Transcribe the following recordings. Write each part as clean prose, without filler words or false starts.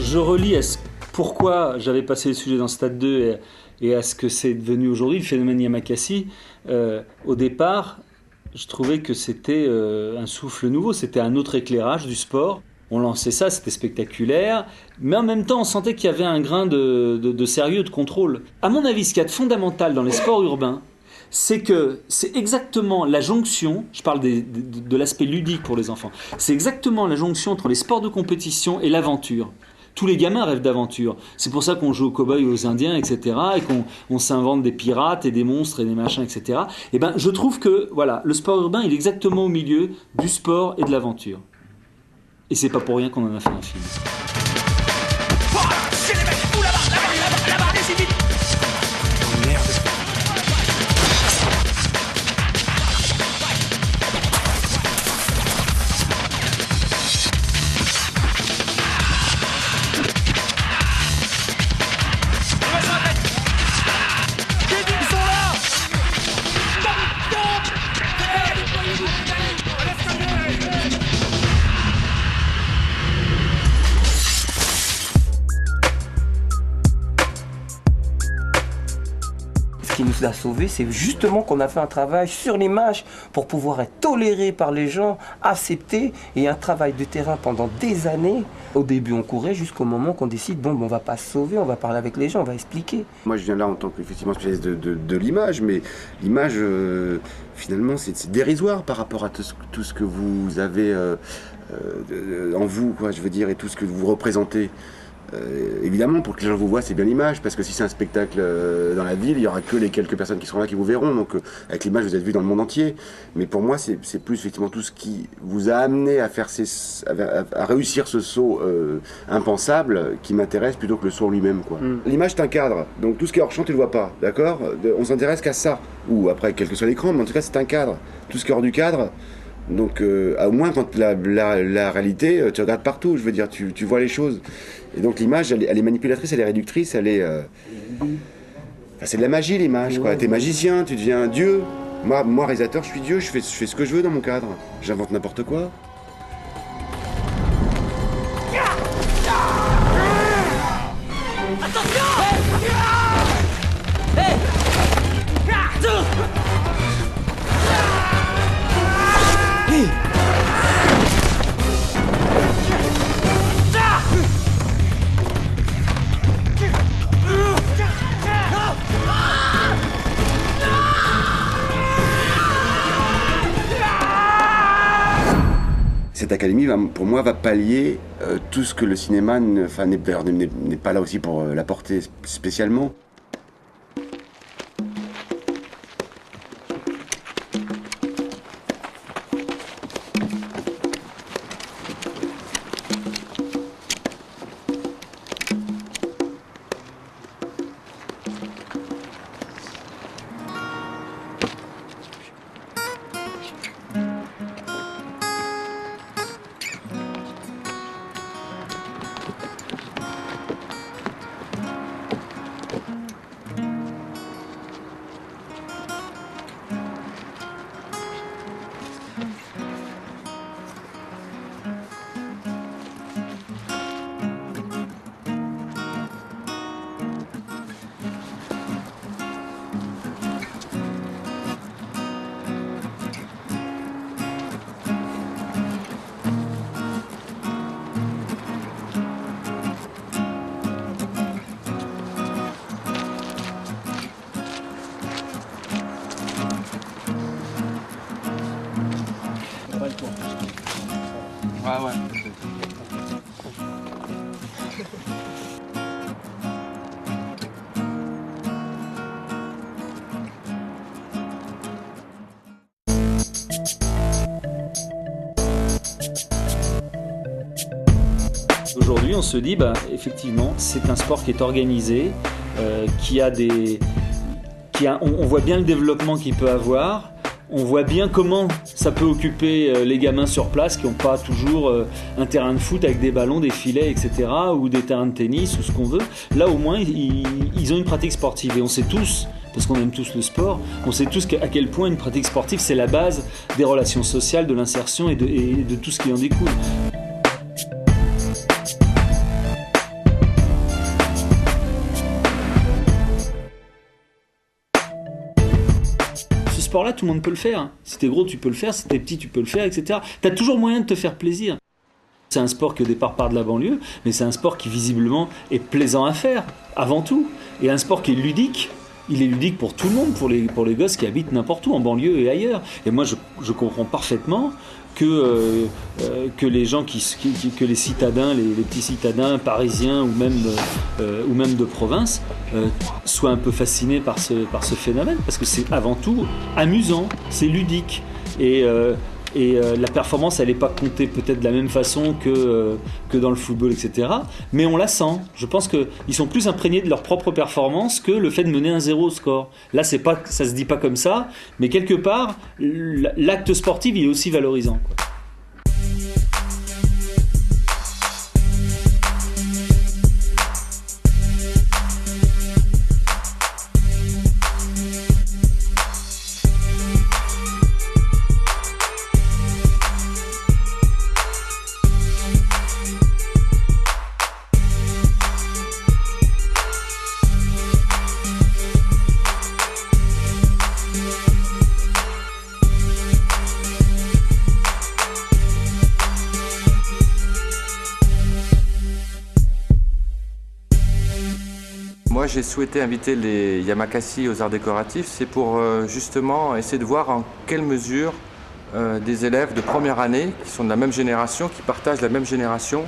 je relis pourquoi j'avais passé le sujet dans Stade 2 et à ce que c'est devenu aujourd'hui, le phénomène Yamakasi. Au départ, je trouvais que c'était un souffle nouveau, c'était un autre éclairage du sport. On lançait ça, c'était spectaculaire, mais en même temps on sentait qu'il y avait un grain de sérieux, de contrôle. À mon avis, ce qu'il y a de fondamental dans les sports urbains, c'est que c'est exactement la jonction, je parle de l'aspect ludique pour les enfants, c'est exactement la jonction entre les sports de compétition et l'aventure. Tous les gamins rêvent d'aventure. C'est pour ça qu'on joue aux cow-boys, aux indiens, etc. Et qu'on s'invente des pirates et des monstres et des machins, etc. Et ben, je trouve que voilà, le sport urbain, il est exactement au milieu du sport et de l'aventure. Et c'est pas pour rien qu'on en a fait un film. Ce qui nous a sauvés, c'est justement qu'on a fait un travail sur l'image pour pouvoir être toléré par les gens, accepté, et un travail de terrain pendant des années. Au début, on courait jusqu'au moment qu'on décide, bon, on va pas se sauver, on va parler avec les gens, on va expliquer. Moi, je viens là en tant qu'effectivement spécialiste de l'image, mais l'image, finalement, c'est dérisoire par rapport à tout ce que vous avez en vous, quoi, je veux dire, et tout ce que vous représentez. Évidemment, pour que les gens vous voient, c'est bien l'image, parce que si c'est un spectacle dans la ville, il n'y aura que les quelques personnes qui seront là qui vous verront, donc avec l'image vous êtes vu dans le monde entier. Mais pour moi, c'est plus effectivement tout ce qui vous a amené à faire à réussir ce saut impensable qui m'intéresse plutôt que le saut en lui-même, quoi. L'image c'est un cadre, donc tout ce qui est hors champ tu le vois pas, d'accord? On s'intéresse qu'à ça, ou après quel que soit l'écran, mais en tout cas c'est un cadre. Tout ce qui est hors du cadre, donc au moins quand la réalité, tu regardes partout, je veux dire, tu vois les choses. Et donc l'image, elle est manipulatrice, elle est réductrice, elle est... Enfin, c'est de la magie l'image, quoi. T'es magicien, tu deviens Dieu. Moi réalisateur, je suis Dieu, je fais ce que je veux dans mon cadre. J'invente n'importe quoi. Attention! Hey! Cette académie, pour moi, va pallier tout ce que le cinéma n'est pas là aussi pour l'apporter spécialement. Ouais. Aujourd'hui, on se dit, bah, effectivement, c'est un sport qui est organisé, on voit bien le développement qu'il peut avoir. On voit bien comment ça peut occuper les gamins sur place qui n'ont pas toujours un terrain de foot avec des ballons, des filets, etc. ou des terrains de tennis ou ce qu'on veut. Là, au moins, ils ont une pratique sportive. Et on sait tous, parce qu'on aime tous le sport, on sait tous à quel point une pratique sportive, c'est la base des relations sociales, de l'insertion et de tout ce qui en découle. sport-là, tout le monde peut le faire. Si t'es gros, tu peux le faire. Si t'es petit, tu peux le faire, etc. T'as toujours moyen de te faire plaisir. C'est un sport qui au départ part de la banlieue, mais c'est un sport qui visiblement est plaisant à faire, avant tout. Et un sport qui est ludique. Il est ludique pour tout le monde, pour les gosses qui habitent n'importe où, en banlieue et ailleurs. Et moi, je comprends parfaitement que les gens, que les citadins, les petits citadins parisiens ou même de province, soient un peu fascinés par ce phénomène, parce que c'est avant tout amusant, c'est ludique. Et la performance, elle n'est pas comptée peut-être de la même façon que dans le football, etc. Mais on la sent. Je pense qu'ils sont plus imprégnés de leur propre performance que le fait de mener un 0 au score. Là, ça se dit pas comme ça, mais quelque part, l'acte sportif, il est aussi valorisant, quoi. Moi, j'ai souhaité inviter les Yamakasi aux arts décoratifs, c'est pour justement essayer de voir en quelle mesure des élèves de première année, qui sont de la même génération, qui partagent la même génération,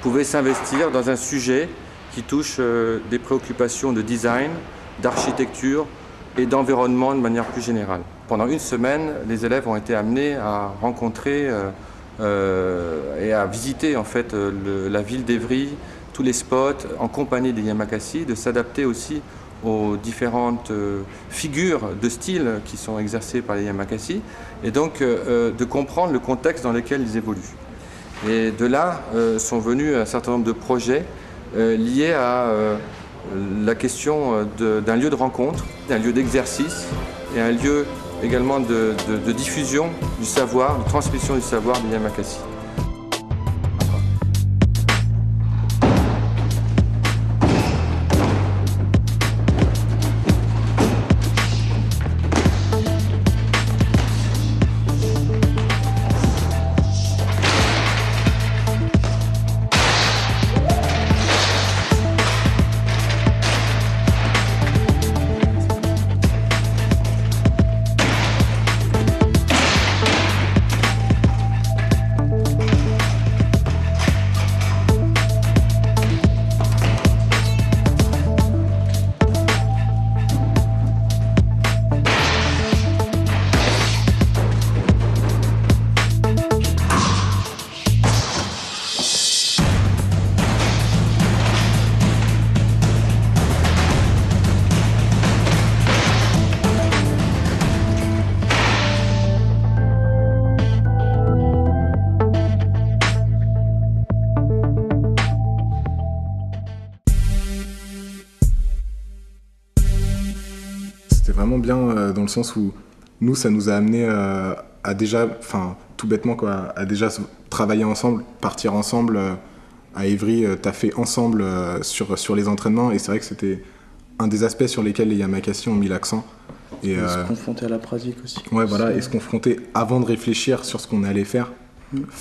pouvaient s'investir dans un sujet qui touche des préoccupations de design, d'architecture et d'environnement de manière plus générale. Pendant une semaine, les élèves ont été amenés à rencontrer et à visiter en fait la ville d'Évry, tous les spots en compagnie des Yamakasi, de s'adapter aussi aux différentes figures de style qui sont exercées par les Yamakasi et donc de comprendre le contexte dans lequel ils évoluent. Et de là sont venus un certain nombre de projets liés à la question d'un lieu de rencontre, d'un lieu d'exercice et un lieu également de diffusion du savoir, de transmission du savoir des Yamakasi. C'était vraiment bien dans le sens où nous, ça nous a amené à déjà, enfin tout bêtement quoi, à déjà travailler ensemble, partir ensemble à Évry, taffer ensemble sur les entraînements, et c'est vrai que c'était un des aspects sur lesquels les Yamakasi ont mis l'accent. Et se confronter à la pratique aussi. Ouais, voilà, et se confronter avant de réfléchir sur ce qu'on allait faire.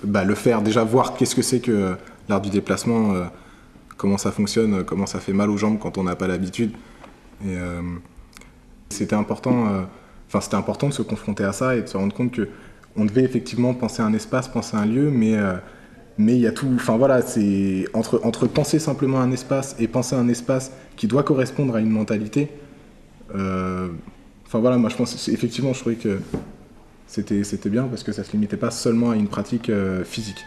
Le faire, déjà voir qu'est-ce que c'est que l'art du déplacement, comment ça fonctionne, comment ça fait mal aux jambes quand on n'a pas l'habitude. Et c'était important de se confronter à ça et de se rendre compte qu'on devait effectivement penser à un espace, penser à un lieu, mais il y a tout, enfin voilà, c'est entre penser simplement à un espace et penser à un espace qui doit correspondre à une mentalité. Enfin voilà, moi je pense effectivement, je trouvais que c'était bien parce que ça se limitait pas seulement à une pratique physique.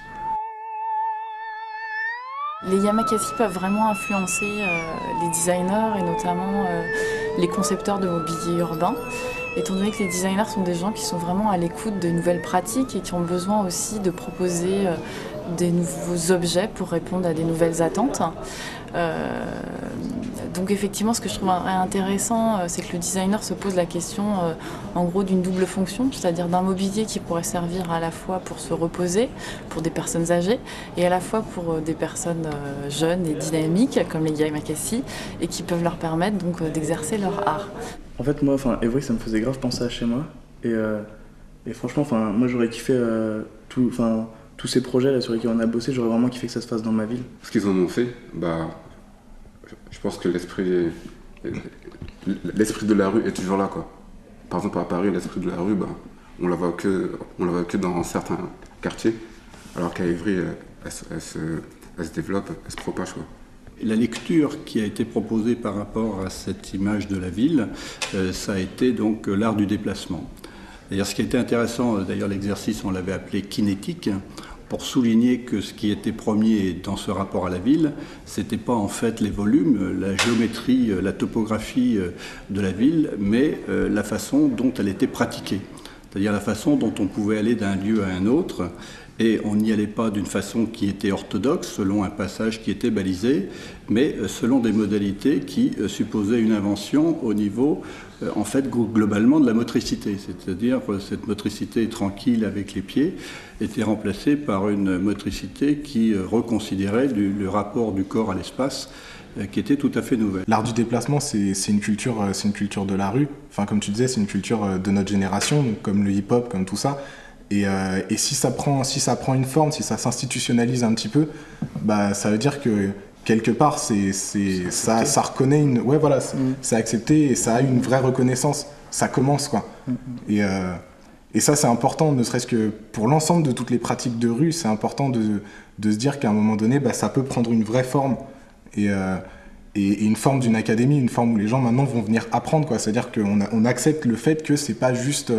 Les Yamakasi peuvent vraiment influencer les designers et notamment les concepteurs de mobilier urbain, étant donné que les designers sont des gens qui sont vraiment à l'écoute de nouvelles pratiques et qui ont besoin aussi de proposer des nouveaux objets pour répondre à des nouvelles attentes. Donc effectivement, ce que je trouve intéressant, c'est que le designer se pose la question en gros d'une double fonction, c'est-à-dire d'un mobilier qui pourrait servir à la fois pour se reposer, pour des personnes âgées, et à la fois pour des personnes jeunes et dynamiques, comme les Yamakasi, et qui peuvent leur permettre donc d'exercer leur art. En fait, moi, Évry, ça me faisait grave penser à chez moi, Et franchement, moi j'aurais kiffé tous ces projets là sur lesquels on a bossé, j'aurais vraiment kiffé que ça se fasse dans ma ville. Ce qu'ils en ont fait, je pense que l'esprit de la rue est toujours là, quoi. Par exemple, à Paris, l'esprit de la rue, on la voit que dans certains quartiers, alors qu'à Évry, elle se développe, elle se propage, quoi. La lecture qui a été proposée par rapport à cette image de la ville, ça a été donc l'art du déplacement. D'ailleurs, ce qui était intéressant, d'ailleurs l'exercice on l'avait appelé kinétique, pour souligner que ce qui était premier dans ce rapport à la ville, c'était pas en fait les volumes, la géométrie, la topographie de la ville, mais la façon dont elle était pratiquée. C'est-à-dire la façon dont on pouvait aller d'un lieu à un autre, et on n'y allait pas d'une façon qui était orthodoxe, selon un passage qui était balisé, mais selon des modalités qui supposaient une invention au niveau, en fait, globalement de la motricité. C'est-à-dire cette motricité tranquille avec les pieds était remplacée par une motricité qui reconsidérait le rapport du corps à l'espace, qui était tout à fait nouvelle. L'art du déplacement, c'est une culture de la rue. Enfin, comme tu disais, c'est une culture de notre génération, comme le hip-hop, comme tout ça. Et si ça prend une forme, si ça s'institutionnalise un petit peu, ça veut dire que quelque part, ça reconnaît c'est accepté et ça a une vraie reconnaissance. Ça commence, quoi. Et ça, c'est important, ne serait-ce que pour l'ensemble de toutes les pratiques de rue, c'est important de se dire qu'à un moment donné, ça peut prendre une vraie forme et une forme d'une académie, une forme où les gens maintenant vont venir apprendre, quoi. C'est-à-dire qu'on accepte le fait que c'est pas juste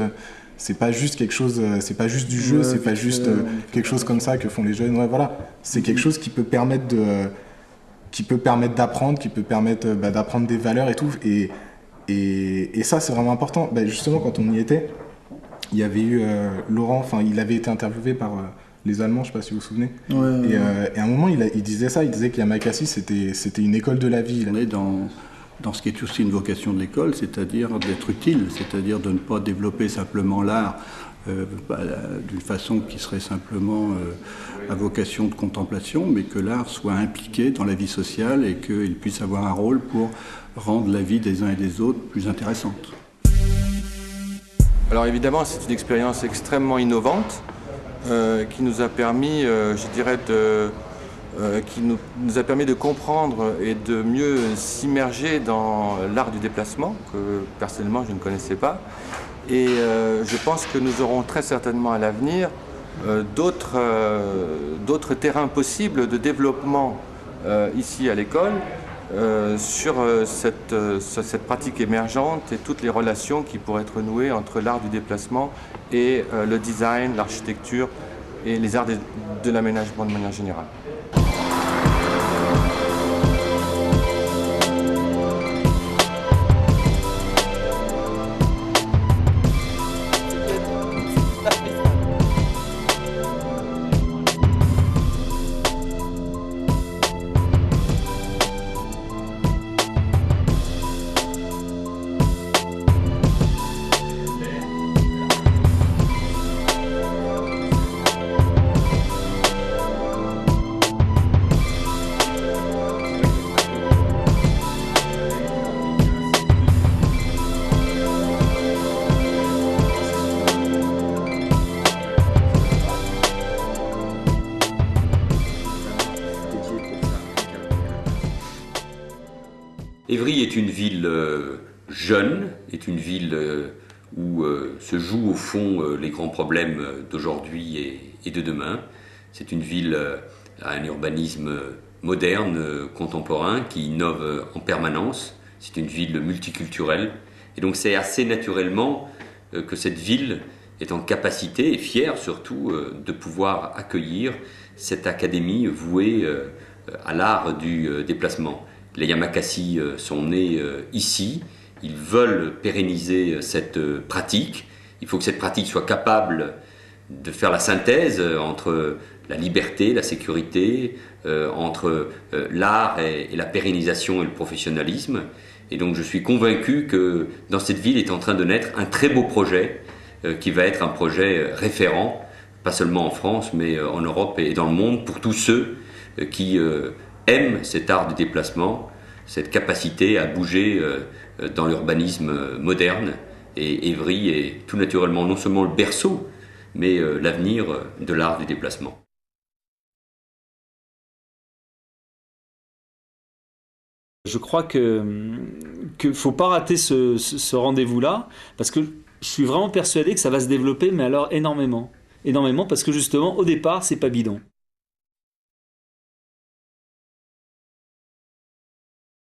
quelque chose, c'est pas juste du jeu, c'est pas juste quelque chose comme ça que font les jeunes. Ouais, voilà, c'est quelque chose qui peut permettre d'apprendre, qui peut permettre d'apprendre des valeurs et tout. Et ça, c'est vraiment important. Justement, quand on y était, il y avait eu Laurent, il avait été interviewé par les Allemands, je sais pas si vous vous souvenez. Et à un moment, il disait ça, il disait qu'Yamakasi, c'était une école de la vie. On est dans ce qui est aussi une vocation de l'école, c'est-à-dire d'être utile, c'est-à-dire de ne pas développer simplement l'art d'une façon qui serait simplement à vocation de contemplation, mais que l'art soit impliqué dans la vie sociale et qu'il puisse avoir un rôle pour rendre la vie des uns et des autres plus intéressante. Alors évidemment, c'est une expérience extrêmement innovante qui nous a permis, qui nous a permis de comprendre et de mieux s'immerger dans l'art du déplacement, que personnellement je ne connaissais pas. Et je pense que nous aurons très certainement à l'avenir d'autres terrains possibles de développement ici à l'école sur cette pratique émergente et toutes les relations qui pourraient être nouées entre l'art du déplacement et le design, l'architecture et les arts de l'aménagement de manière générale. Évry est une ville jeune, est une ville où se jouent au fond les grands problèmes d'aujourd'hui et de demain. C'est une ville à un urbanisme moderne, contemporain, qui innove en permanence. C'est une ville multiculturelle. Et donc c'est assez naturellement que cette ville est en capacité, et fière surtout, de pouvoir accueillir cette académie vouée à l'art du déplacement. Les Yamakasi sont nés ici, ils veulent pérenniser cette pratique. Il faut que cette pratique soit capable de faire la synthèse entre la liberté, la sécurité, entre l'art et la pérennisation et le professionnalisme. Et donc je suis convaincu que dans cette ville est en train de naître un très beau projet qui va être un projet référent, pas seulement en France, mais en Europe et dans le monde, pour tous ceux qui aiment cet art du déplacement, cette capacité à bouger dans l'urbanisme moderne Et Évry est tout naturellement non seulement le berceau, mais l'avenir de l'art du déplacement. Je crois qu'il ne faut pas rater ce rendez-vous-là, parce que je suis vraiment persuadé que ça va se développer, mais alors énormément. Énormément, parce que justement, au départ, c'est pas bidon.